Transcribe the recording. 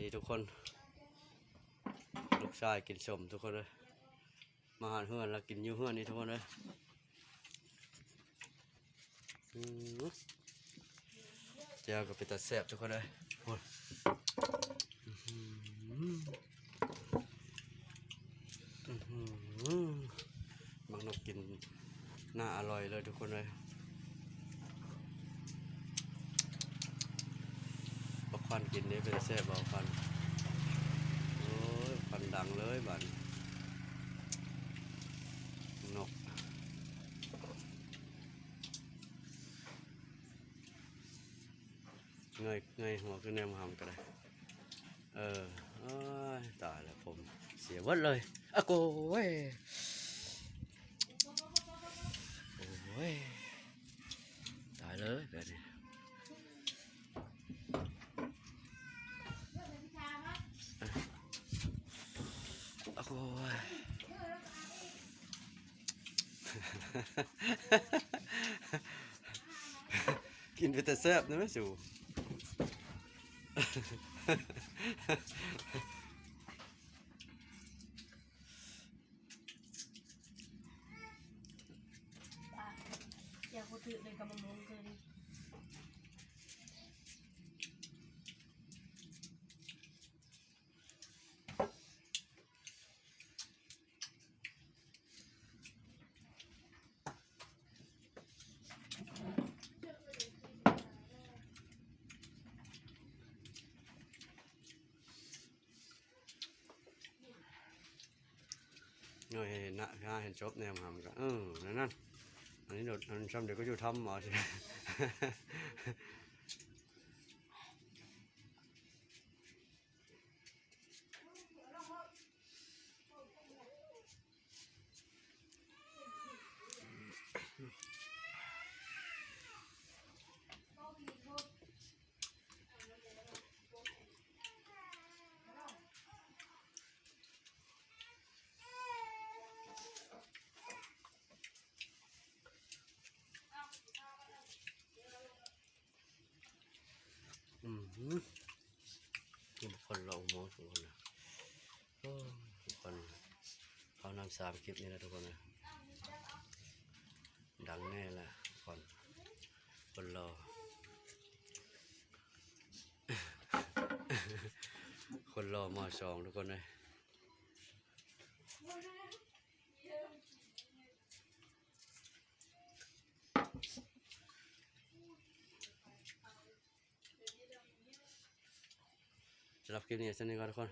ดีทุกคนลูกชายกินสมทุกคนเลยมาหาเฮือนแล้วกินยูเฮือนนี่ทุกคนเลยเจ้าก็เป็นตาแซ่บทุกคนเลยบางนกกินน่าอร่อยเลยทุกคนเลยบักควันกินนี่เป็นแซ่บบักควันโอ้ยควันดังเลยบ้านนกเงยหัวขึ้นแนมหำกันเลยตายแล้วผมเสียวัดเลยอะโก้เว้ยโอ้ยตายเลยแบบนี้อะโก้กินไปแต่แซ่บนะแม่สูอยากพูดถึงเลยกับมะม่วงเกินเงยเห็นนะพี่เห็นจบแนมหำกันนั่นอันนี้อันช่ำเดี๋ยวก็อยู่ทำหมอใช่คนเราโม้ทุกคนนะทุกคนเขานำ3 คลิปนี้นะทุกคนนะดังแน่ละคนรอคนรอม.2ทุกคนเลยสำหรับคลิปนี้สวัสดีครับทุกคน